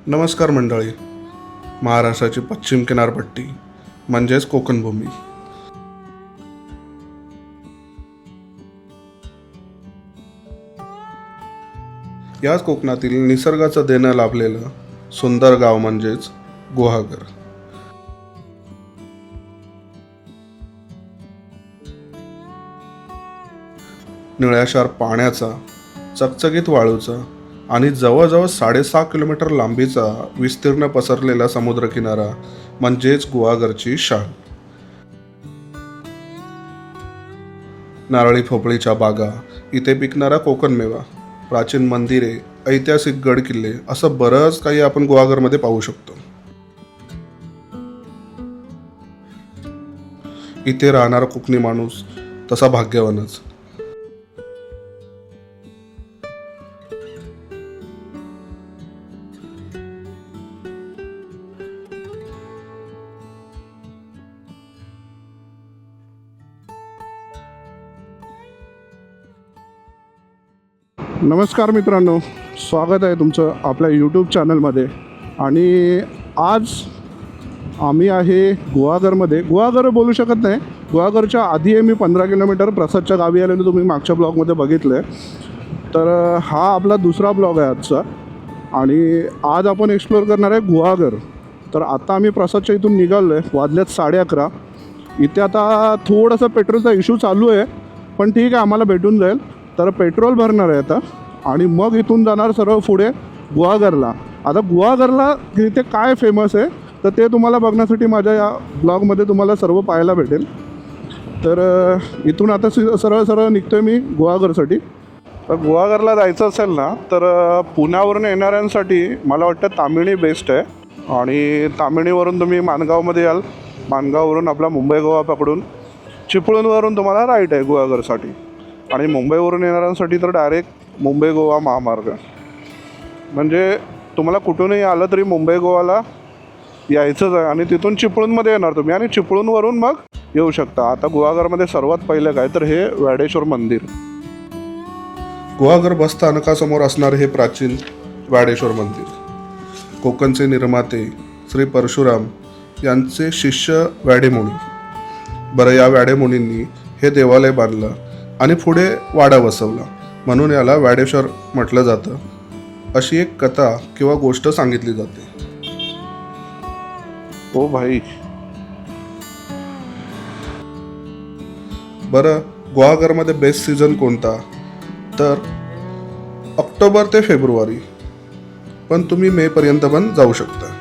नमस्कार मंडळी. महाराष्ट्राची पश्चिम किनारपट्टी म्हणजेच कोकण भूमी. याच कोकणातील निसर्गाचं देणं लाभलेलं सुंदर गाव म्हणजेच गुहागर. निळ्याशार पाण्याचा, चकचकीत वाळूचा आणि जवळजवळ 6.5 किलोमीटर लांबीचा विस्तीर्ण पसरलेला समुद्रकिनारा म्हणजेच गुहागरची शान. नारळी फोपळीच्या बागा, इथे पिकणारा कोकण मेवा, प्राचीन मंदिरे, ऐतिहासिक गड किल्ले असं बरंच काही आपण गुहागरमध्ये पाहू शकतो. इथे राहणारा कोकणी माणूस तसा भाग्यवानच. नमस्कार मित्रांनो, स्वागत आहे तुमचं आपल्या यूट्यूब चॅनलमध्ये. आणि आज आम्ही आहे गुहागरमध्ये. गुहागर बोलू शकत नाही, गुहागरच्या आधी आहे मी 15 किलोमीटर प्रसादच्या गावी आलेलो, तुम्ही मागच्या ब्लॉगमध्ये बघितलं आहे. तर हा आपला दुसरा ब्लॉग आहे आजचा. आणि आज आपण एक्सप्लोअर करणार आहे गुहागर. तर आता आम्ही प्रसादच्या इथून निघालो आहे, वाजल्यात 11:30. इथे आता थोडंसं पेट्रोलचा इश्यू चालू आहे, पण ठीक आहे, आम्हाला भेटून जाईल. तर पेट्रोल भरणार आहे आता आणि मग इथून जाणार सर्व पुढे गुहागरला. आता गुहागरला इथे काय फेमस आहे तर ते तुम्हाला बघण्यासाठी माझ्या या ब्लॉगमध्ये तुम्हाला सर्व पाहायला भेटेल. तर इथून आता सरळ सरळ निघतो आहे मी गुहागरसाठी. तर गुहागरला जायचं असेल ना तर पुण्यावरून येणाऱ्यांसाठी मला वाटतं तामिणी बेस्ट आहे. आणि तामिणीवरून तुम्ही माणगावमध्ये याल, माणगाववरून आपला मुंबई गोवा पकडून चिपळूणवरून तुम्हाला राईट आहे गुहागरसाठी. आणि मुंबईवरून येणाऱ्यांसाठी तर डायरेक्ट मुंबई गोवा महामार्ग. म्हणजे तुम्हाला कुठूनही आलं तरी मुंबई गोवाला यायचंच आहे आणि तिथून चिपळूणमध्ये येणार तुम्ही आणि चिपळूणवरून मग येऊ शकता. आता गुहागरमध्ये सर्वात पहिलं काय तर हे व्याडेश्वर मंदिर. गुहागर बस स्थानकासमोर असणारे हे प्राचीन व्याडेश्वर मंदिर कोकणचे निर्माते श्री परशुराम यांचे शिष्य व्याडेमुनी. बरं, या व्याडेमुनींनी हे देवालय बांधलं आणि पुढे वाडा बसवला, म्हणून याला व्याडेश्वर म्हटलं जातं. अशी एक कथा किंवा गोष्ट सांगितली जाते. ओ भाई. बरं, गुहागरमध्ये बेस्ट सीझन कोणता तर ऑक्टोबर ते फेब्रुवारी, पण तुम्ही मे पर्यंत पण जाऊ शकता.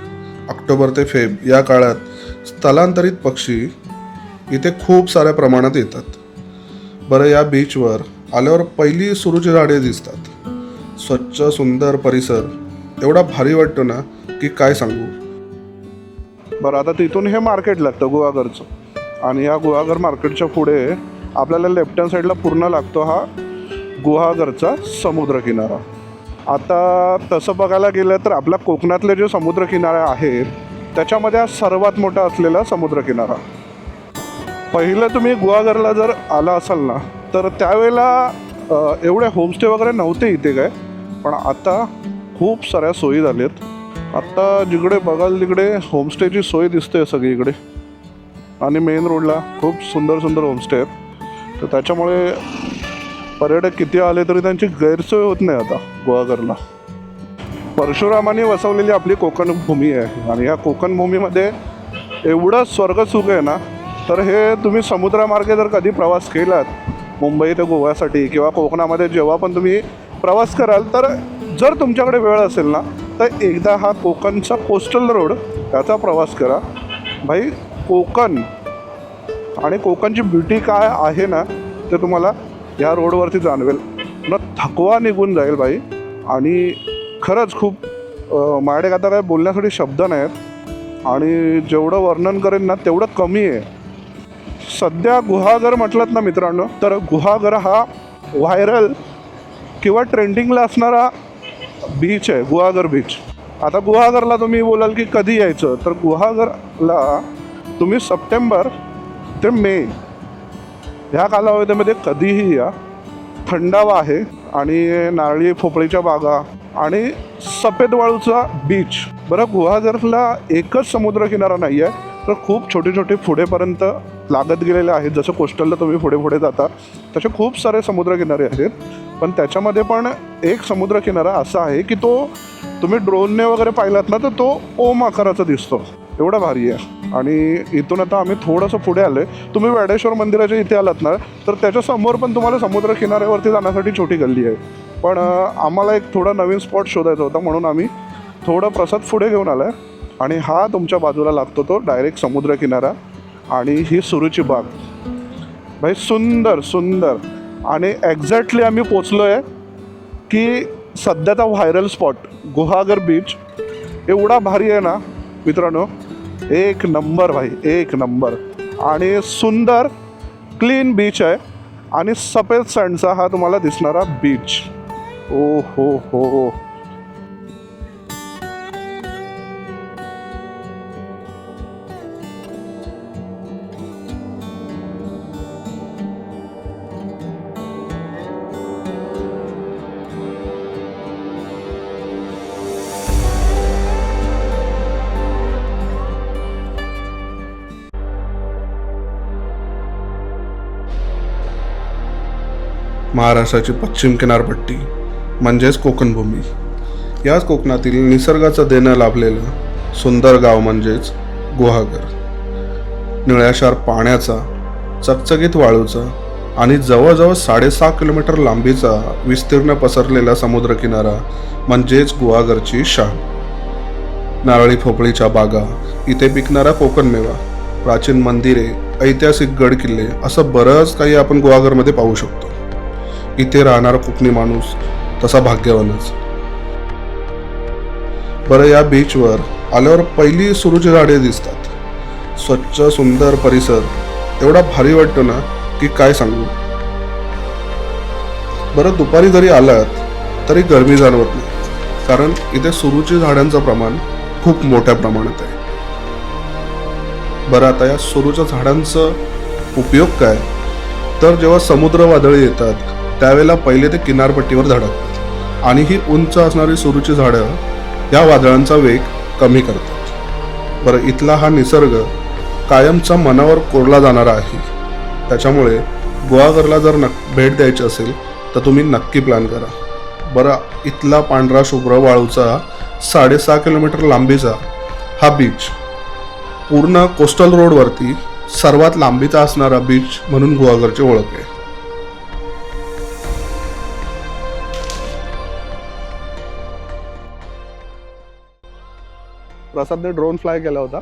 ऑक्टोबर ते फेब या काळात स्थलांतरित पक्षी इथे खूप साऱ्या प्रमाणात येतात. बरं, या बीचवर आल्यावर पहिली सुरूची झाडे दिसतात. स्वच्छ सुंदर परिसर एवढा भारी वाटतो ना की काय सांगू. बरं, आता तिथून हे मार्केट लागतं गुहागरचं. आणि या गुहागर मार्केटच्या पुढे आपल्याला लेफ्ट हँड साईडला पूर्ण लागतो हा गुहागरचा समुद्रकिनारा. आता तसं बघायला गेलं तर आपल्या कोकणातले जे समुद्रकिनारे आहेत त्याच्यामध्ये हा सर्वात मोठा असलेला समुद्रकिनारा. पहिलं तुम्ही गुहागरला जर आला असाल ना तर त्यावेळेला एवढे होमस्टे वगैरे नव्हते इथे काय, पण आता खूप साऱ्या सोयी झाल्यात. आत्ता जिकडे बघाल तिकडे होमस्टेची सोय दिसते सगळीकडे. आणि मेन रोडला खूप सुंदर सुंदर होमस्टे आहेत. तर त्याच्यामुळे पर्यटक किती आले तरी त्यांची गैरसोय होत नाही आता गुहागरला. परशुरामाने वसवलेली आपली कोकण भूमी आहे आणि या कोकण भूमीमध्ये एवढं स्वर्गसुख आहे ना, तर हे तुम्ही समुद्रामार्गे जर कधी प्रवास केलात मुंबई ते गोव्यासाठी किंवा कोकणामध्ये जेव्हा पण तुम्ही प्रवास कराल तर जर तुमच्याकडे वेळ असेल ना तर एकदा हा कोकणचा कोस्टल रोड याचा प्रवास करा. भाई, कोकण आणि कोकणची ब्युटी काय आहे ना ते तुम्हाला या रोडवरती जाणवेल ना. थकवा निघून जाईल भाई. आणि खरंच खूप माझ्याकडे आता काय बोलण्यासाठी शब्द नाहीत आणि जेवढं वर्णन करेन ना तेवढं कमी आहे. सध्या गुहागर म्हटलं ना मित्रांनो तर गुहागर हा व्हायरल किंवा ट्रेंडिंगला असणारा बीच आहे, गुहागर बीच. आता गुहागरला तुम्ही बोलाल की कधी यायचं तर गुहागरला तुम्ही सप्टेंबर ते मे ह्या कालावधीमध्ये कधीही या. थंडावा आहे आणि नारळी फोपळीच्या बागा आणि सफेद वाळूचा बीच. बरं, गुहागरला एकच समुद्रकिनारा नाही आहे, तर खूप छोटे छोटे पुढेपर्यंत लागत गेलेले आहेत. जसं कोस्टलला तुम्ही पुढे पुढे जाता तसे खूप सारे समुद्रकिनारे आहेत. पण त्याच्यामध्ये पण एक समुद्रकिनारा असा आहे की तो तुम्ही ड्रोनने वगैरे पाहिलात ना, तर तो ओम आकाराचा दिसतो. एवढा भारी आहे. आणि इथून आता आम्ही थोडंसं पुढे आलो आहे. तुम्ही वेडेश्वर मंदिराच्या इथे आलात ना, तर त्याच्यासमोर पण तुम्हाला समुद्रकिनाऱ्यावरती जाण्यासाठी छोटी गल्ली आहे. पण आम्हाला एक थोडा नवीन स्पॉट शोधायचा होता, म्हणून आम्ही थोडा प्रसाद पुढे घेऊन आला आहे. आणि हा तुमच्या बाजूला लागतो तो डायरेक्ट समुद्रकिनारा. आणि ही सुरूची बाग भाई, सुंदर सुंदर. आणि एक्झॅक्टली आम्ही पोचलो आहे की सध्याचा व्हायरल स्पॉट गुहागर बीच. एवढा भारी आहे ना मित्रांनो, एक नंबर भाई, एक नंबर. आणि सुंदर क्लीन बीच आहे आणि सफेद सँडचा हा तुम्हाला दिसणारा बीच. ओ हो हो. महाराष्ट्राची पश्चिम किनारपट्टी म्हणजेच कोकणभूमी. याच कोकणातील निसर्गाचं देणं लाभलेलं सुंदर गाव म्हणजेच गुहागर. निळ्याशार पाण्याचा, चकचकीत वाळूचा आणि जवळजवळ 6.5 किलोमीटर लांबीचा विस्तीर्ण पसरलेला समुद्रकिनारा म्हणजेच गुहागरची शान. नारळी फोपळीच्या बागा, इथे पिकणारा कोकण मेवा, प्राचीन मंदिरे, ऐतिहासिक गड किल्ले असं बरंच काही आपण गुहागरमध्ये पाहू शकतो. इथे राहणारा कोकणी माणूस तसा भाग्यवानच. बरं, या बीचवर आल्यावर पहिली सुरूची झाडे दिसतात. स्वच्छ सुंदर परिसर एवढा भारी वाटतो ना की काय सांगू. बरं, दुपारी जरी आलात तरी गरमी जाणवत नाही, कारण इथे सुरूची झाडांचं प्रमाण खूप मोठ्या प्रमाणात आहे. बरं, आता या सुरूच्या झाडांचा उपयोग काय, तर जेव्हा समुद्र वादळी येतात त्यावेळेला पहिले ते किनारपट्टीवर धडकतात आणि ही उंच असणारी सुरूची झाडं या वादळांचा वेग कमी करतात. बरं, इथला हा निसर्ग कायमचा मनावर कोरला जाणारा आहे. त्याच्यामुळे गुहागरला जर भेट द्यायची असेल तर तुम्ही नक्की प्लॅन करा. बरं, इथला पांढरा शुभ्र वाळूचा 6.5 किलोमीटर लांबीचा हा बीच पूर्ण कोस्टल रोडवरती सर्वात लांबीचा असणारा बीच म्हणून गुहागरची ओळख आहे. प्रसादने ड्रोन फ्लाय केला होता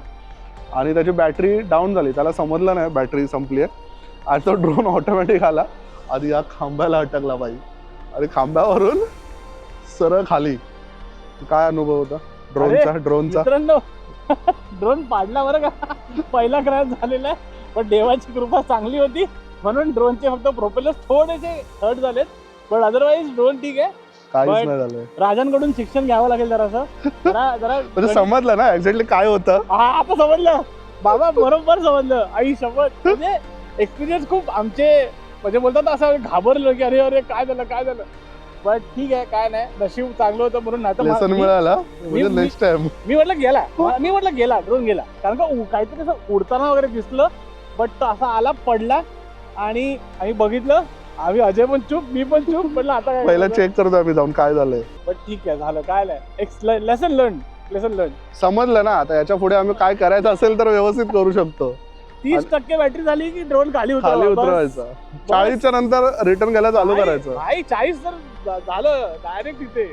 आणि त्याची बॅटरी डाऊन झाली. त्याला समजलं नाही बॅटरी संपली आहे आणि तो ड्रोन ऑटोमॅटिक आला. आधी या खांब्याला अटकला पाहिजे आणि खांब्यावरून सरळ खाली. काय अनुभव होता ड्रोनचा? ड्रोन पाडला बरं का, पहिला क्रॅश झालेला आहे, पण देवाची कृपा चांगली होती म्हणून ड्रोनचे फक्त प्रोपेलर्स थोडेसे हर्ट झालेत, पण अदरवाईज ड्रोन ठीक आहे. काहीच नाही झालं. राजांकडून शिक्षण घ्यावं लागेल जरासं. जरा म्हणजे समजलं ना एक्झॅक्टली काय होतं. हा, आता समजलं बाबा, बरोबर समजलं. आई शपथ, म्हणजे एक्सपिरियन्स खूप आमचे, म्हणजे बोलतात असं घाबरलो की अरे अरे काय झालं. पण ठीक आहे, काय नाही, नशीब चांगलं होतं म्हणून. लेसन मिळाला म्हणजे नेक्स्ट टाइम. मी म्हटलं गेला ड्रोन गेला, कारण का काहीतरी असं उडताना वगैरे दिसलं, बट तो असा आला, पडला आणि आम्ही बघितलं. आम्ही अजय पण चूप, मी पण चूप. म्हटलं आता पहिला चेक करतो आम्ही जाऊन काय झालंय. पण ठीक आहे, झालं, काय नाही, लेसन लर्न समजलं ना. आता याच्या पुढे आम्ही काय करायचं असेल तर व्यवस्थित करू शकतो. 30% बॅटरी झाली की ड्रोन खाली उतरवायचा. 40च्या नंतर रिटर्न घ्यायला चालू करायचं. 40 तर झालं डायरेक्ट तिथे.